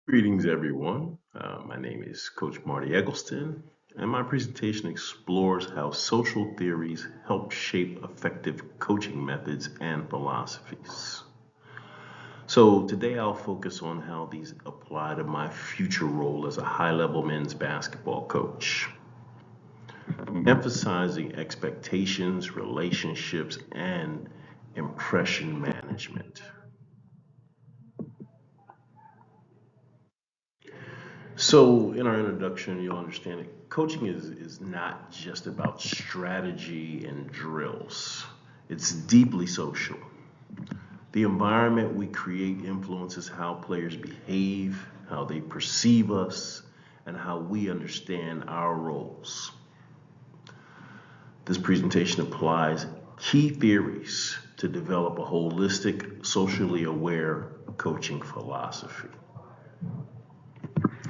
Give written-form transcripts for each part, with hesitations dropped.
Greetings, everyone. My name is Coach Marty Eggleston, and my presentation explores how social theories help shape effective coaching methods and philosophies. So, today I'll focus on how these apply to my future role as a high level men's basketball coach, emphasizing expectations, relationships, and impression management. So, in our introduction, you'll understand that coaching is not just about strategy and drills, it's deeply social. The environment we create influences how players behave, how they perceive us, and how we understand our roles. This presentation applies key theories to develop a holistic, socially aware coaching philosophy.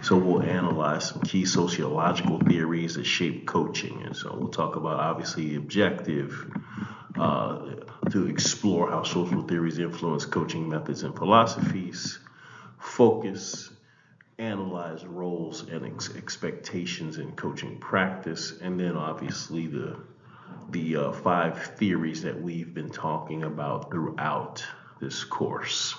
So we'll analyze some key sociological theories that shape coaching. And so we'll talk about obviously objective uh, to explore how social theories influence coaching methods and philosophies, focus, analyze roles and expectations in coaching practice, and then obviously the five theories that we've been talking about throughout this course.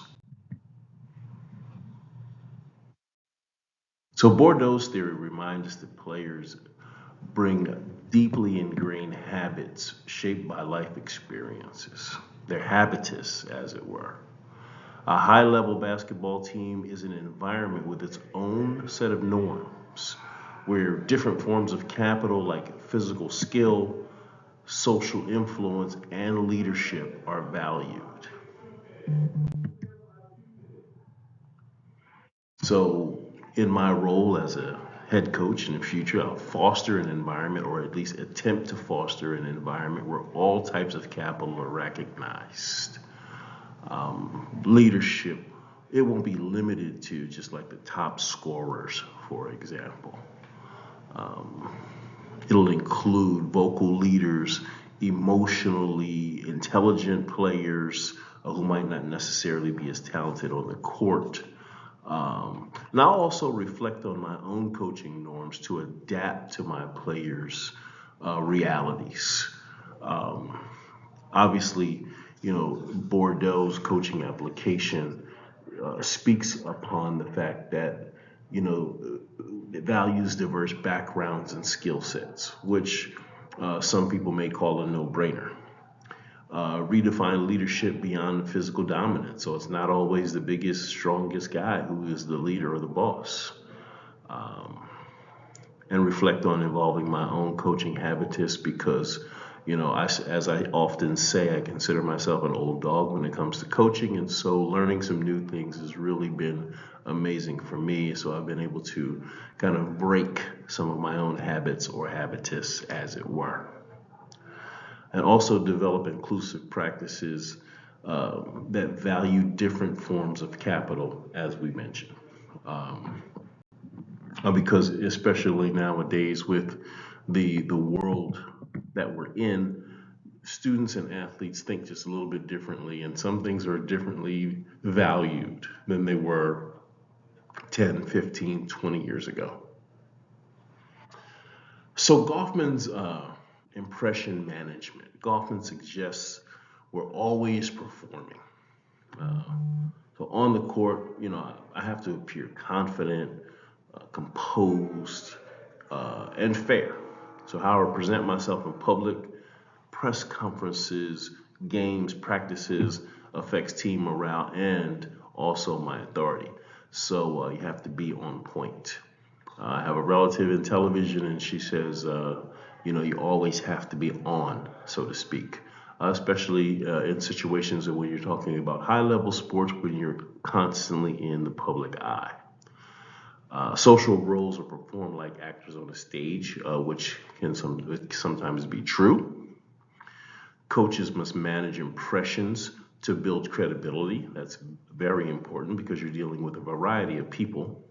So Bordeaux's theory reminds us that players bring deeply ingrained habits shaped by life experiences, their habitus, as it were. A high level basketball team is an environment with its own set of norms where different forms of capital like physical skill, social influence, and leadership are valued. So, in my role as a head coach in the future, I'll foster an environment or at least attempt to foster an environment where all types of capital are recognized. Leadership, it won't be limited to just like the top scorers, for example. It'll include vocal leaders, emotionally intelligent players who might not necessarily be as talented on the court. And I'll also reflect on my own coaching norms to adapt to my players' realities. Um, Obviously, Bordeaux's coaching application speaks upon the fact that, it values diverse backgrounds and skill sets, which some people may call a no-brainer. Redefine leadership beyond physical dominance. So it's not always the biggest, strongest guy who is the leader or the boss. Um, and reflect on involving my own coaching habitus because, as I often say, I consider myself an old dog when it comes to coaching. And so learning some new things has really been amazing for me. So I've been able to kind of break some of my own habits or habitus, as it were, and also develop inclusive practices that value different forms of capital, as we mentioned. Um, because especially nowadays with the world that we're in, students and athletes think just a little bit differently, and some things are differently valued than they were 10, 15, 20 years ago. So Goffman's impression management. Goffman suggests we're always performing. Uh, so on the court, I have to appear confident, composed, and fair. So how I present myself in public, press conferences, games, practices affects team morale and also my authority. So you have to be on point. I have a relative in television, and she says, you always have to be on, so to speak, especially in situations where you're talking about high level sports when you're constantly in the public eye. Social roles are performed like actors on a stage, which can sometimes be true. Coaches must manage impressions to build credibility. That's very important because you're dealing with a variety of people.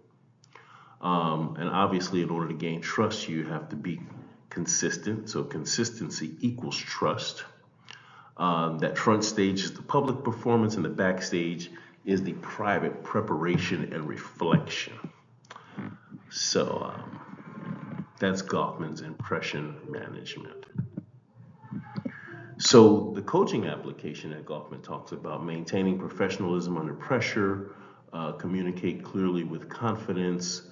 And obviously, in order to gain trust, you have to be consistent. So, consistency equals trust. That front stage is the public performance, and the backstage is the private preparation and reflection. So that's Goffman's impression management. So the coaching application that Goffman talks about, maintaining professionalism under pressure, communicate clearly with confidence,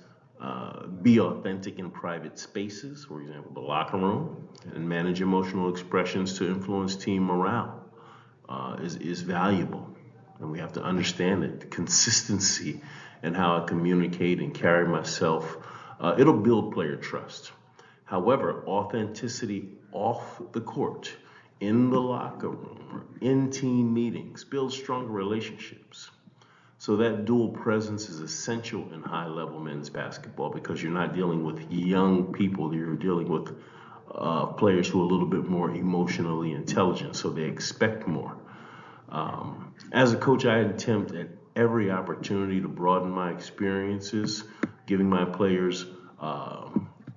be authentic in private spaces, for example, the locker room, and manage emotional expressions to influence team morale is valuable. And we have to understand it. Consistency and how I communicate and carry myself, it'll build player trust. However, authenticity off the court, in the locker room, or in team meetings, builds stronger relationships. So that dual presence is essential in high-level men's basketball because you're not dealing with young people. You're dealing with players who are a little bit more emotionally intelligent, so they expect more. As a coach, I attempt at every opportunity to broaden my experiences, giving my players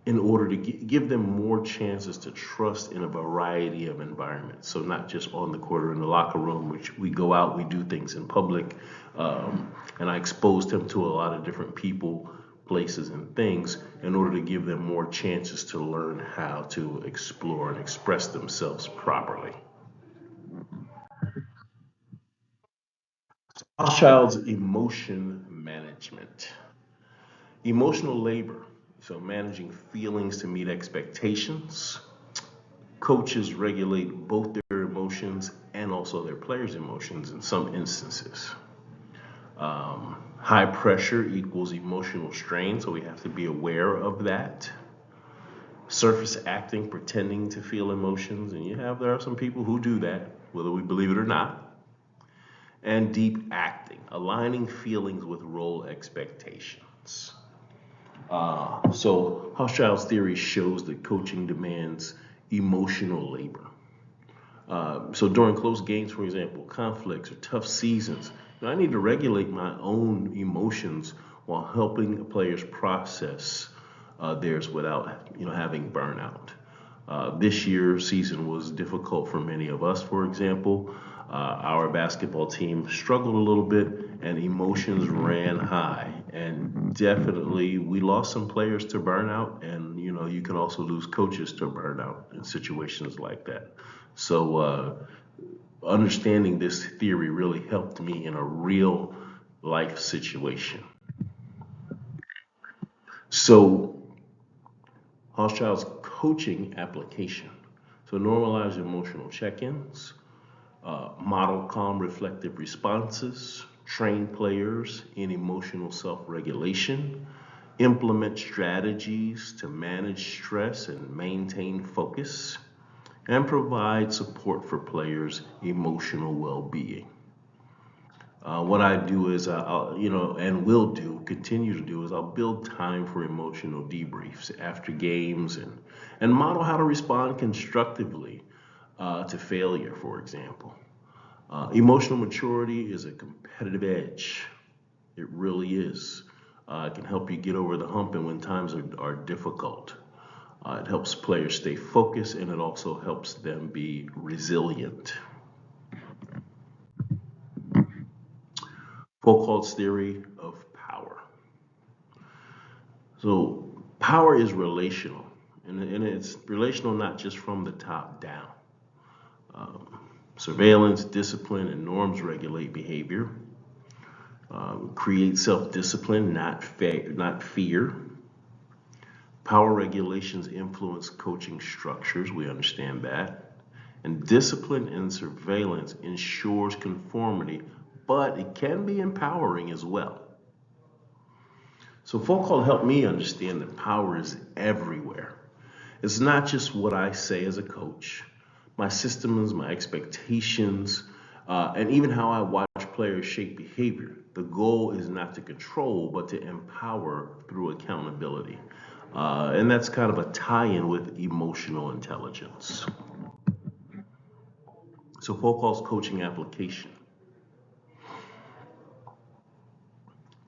in order to give them more chances to trust in a variety of environments. So not just on the court or in the locker room, which we go out, we do things in public, and I exposed them to a lot of different people, places, and things in order to give them more chances to learn how to explore and express themselves properly. Child's emotion management. Emotional labor, so managing feelings to meet expectations. Coaches regulate both their emotions and also their players' emotions in some instances. High pressure equals emotional strain, so we have to be aware of that. Surface acting, pretending to feel emotions, and there are some people who do that, whether we believe it or not. And deep acting, aligning feelings with role expectations. So Hochschild's theory shows that coaching demands emotional labor. So during close games, for example, conflicts or tough seasons, I need to regulate my own emotions while helping the players process theirs without having burnout. This year's season was difficult for many of us, for example. Our basketball team struggled a little bit and emotions ran high. And definitely we lost some players to burnout, and you can also lose coaches to burnout in situations like that. So understanding this theory really helped me in a real life situation. So Hochschild's coaching application. So normalize emotional check-ins, model calm, reflective responses, train players in emotional self-regulation, implement strategies to manage stress and maintain focus, and provide support for players' emotional well-being. What I do is, and will continue to do, is I'll build time for emotional debriefs after games and model how to respond constructively to failure, for example. Emotional maturity is a competitive edge. It really is. It can help you get over the hump and when times are difficult. It helps players stay focused, and it also helps them be resilient. Foucault's theory of power. So power is relational, and it's relational not just from the top down. Surveillance, discipline, and norms regulate behavior. Create self-discipline, not fear. Power regulations influence coaching structures, we understand that. And discipline and surveillance ensures conformity, but it can be empowering as well. So Foucault helped me understand that power is everywhere. It's not just what I say as a coach, my systems, my expectations, and even how I watch players shape behavior. The goal is not to control, but to empower through accountability. And that's kind of a tie-in with emotional intelligence. So Foucault's coaching application.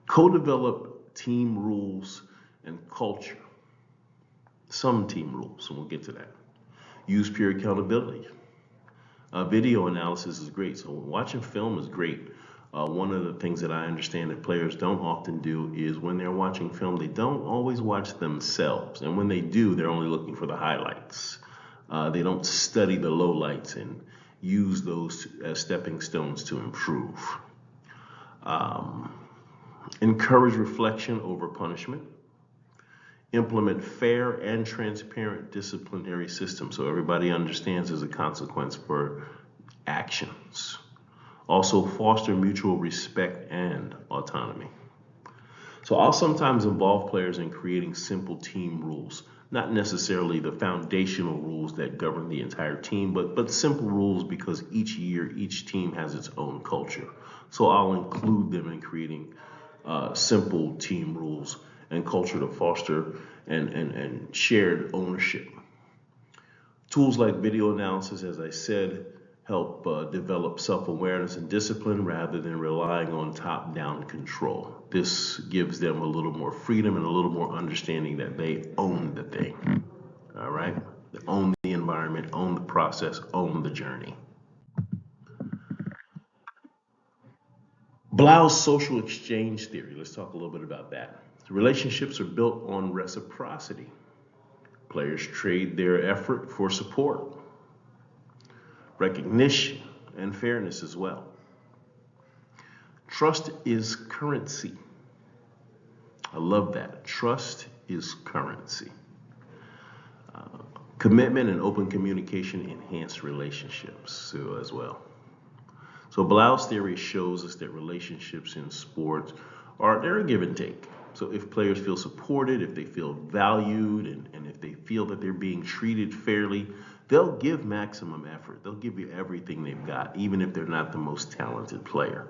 Co-develop team rules and culture. Some team rules, and we'll get to that. Use peer accountability. Video analysis is great. So watching film is great. One of the things that I understand that players don't often do is when they're watching film, they don't always watch themselves. And when they do, they're only looking for the highlights. They don't study the lowlights and use those as stepping stones to improve. Um, Encourage reflection over punishment. Implement fair and transparent disciplinary systems so everybody understands there's a consequence for actions. Also, foster mutual respect and autonomy. So, I'll sometimes involve players in creating simple team rules, not necessarily the foundational rules that govern the entire team, but simple rules because each year, each team has its own culture. So, I'll include them in creating simple team rules and culture to foster and shared ownership. Tools like video analysis, as I said, help develop self-awareness and discipline rather than relying on top-down control. This gives them a little more freedom and a little more understanding that they own the thing. All right? They own the environment, own the process, own the journey. Blau's social exchange theory. Let's talk a little bit about that. Relationships are built on reciprocity. Players trade their effort for support, recognition, and fairness as well. Trust is currency. I love that. Trust is currency. Commitment and open communication enhance relationships too, as well. So Blau's theory shows us that relationships in sports they're a give and take. So if players feel supported, if they feel valued, and if they feel that they're being treated fairly, they'll give maximum effort. They'll give you everything they've got, even if they're not the most talented player.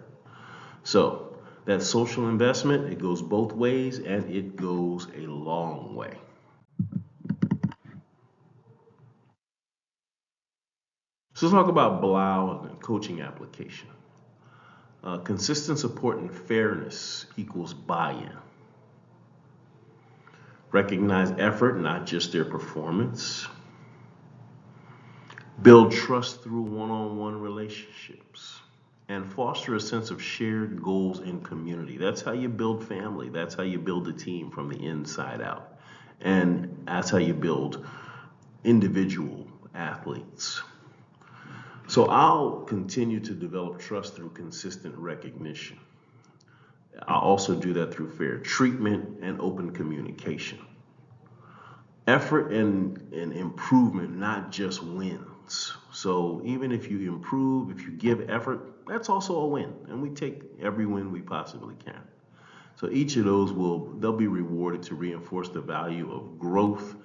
So that social investment, it goes both ways and it goes a long way. So let's talk about Blau and coaching application. Consistent support and fairness equals buy-in. Recognize effort, not just their performance. Build trust through one-on-one relationships. And foster a sense of shared goals in community. That's how you build family. That's how you build a team from the inside out. And that's how you build individual athletes. So I'll continue to develop trust through consistent recognition. I'll also do that through fair treatment and open communication. Effort and improvement, not just wins. So even if you improve, if you give effort, that's also a win. And we take every win we possibly can. So each of those they'll be rewarded to reinforce the value of growth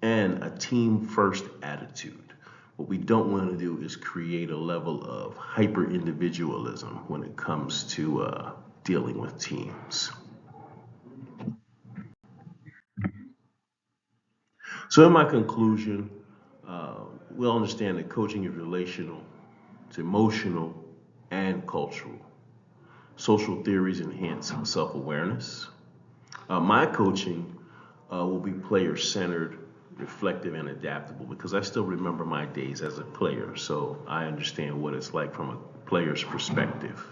and a team first attitude. What we don't want to do is create a level of hyper individualism when it comes to dealing with teams. So, in my conclusion, we'll understand that coaching is relational, it's emotional, and cultural. Social theories enhance self awareness. My coaching will be player centered, reflective, and adaptable because I still remember my days as a player, so I understand what it's like from a player's perspective.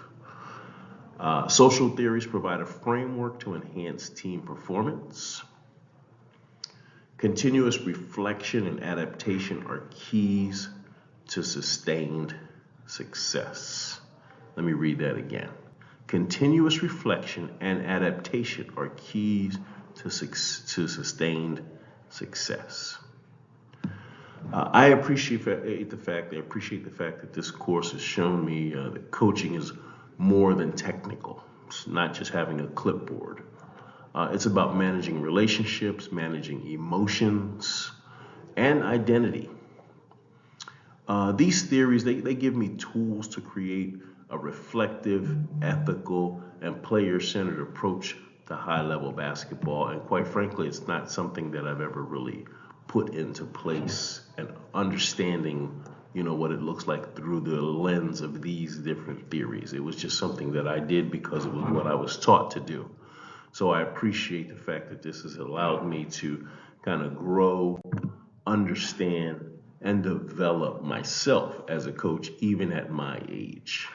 Social theories provide a framework to enhance team performance. Continuous reflection and adaptation are keys to sustained success. Let me read that again. Continuous reflection and adaptation are keys to sustained success. I appreciate the fact that this course has shown me that coaching is more than technical. It's not just having a clipboard. It's about managing relationships, managing emotions, and identity. These theories, they give me tools to create a reflective, ethical, and player-centered approach to high-level basketball. And quite frankly, it's not something that I've ever really put into place and understanding, what it looks like through the lens of these different theories. It was just something that I did because it was what I was taught to do. So I appreciate the fact that this has allowed me to kind of grow, understand, and develop myself as a coach, even at my age.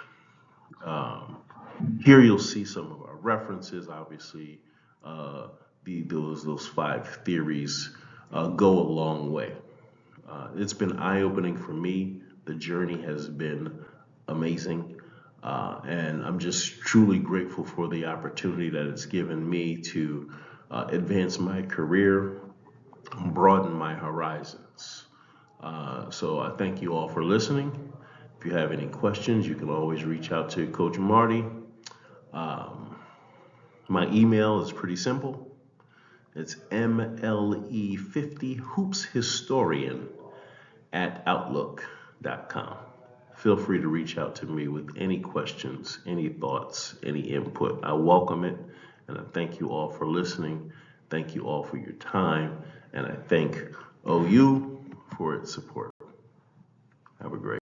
Here you'll see some of our references. Obviously, uh, those 5 theories go a long way. It's been eye-opening for me. The journey has been amazing. And I'm just truly grateful for the opportunity that it's given me to advance my career, broaden my horizons. So I thank you all for listening. If you have any questions, you can always reach out to Coach Marty. Um, my email is pretty simple. It's mle50hoopshistorian@outlook.com. Feel free to reach out to me with any questions, any thoughts, any input. I welcome it, and I thank you all for listening. Thank you all for your time, and I thank OU for its support. Have a great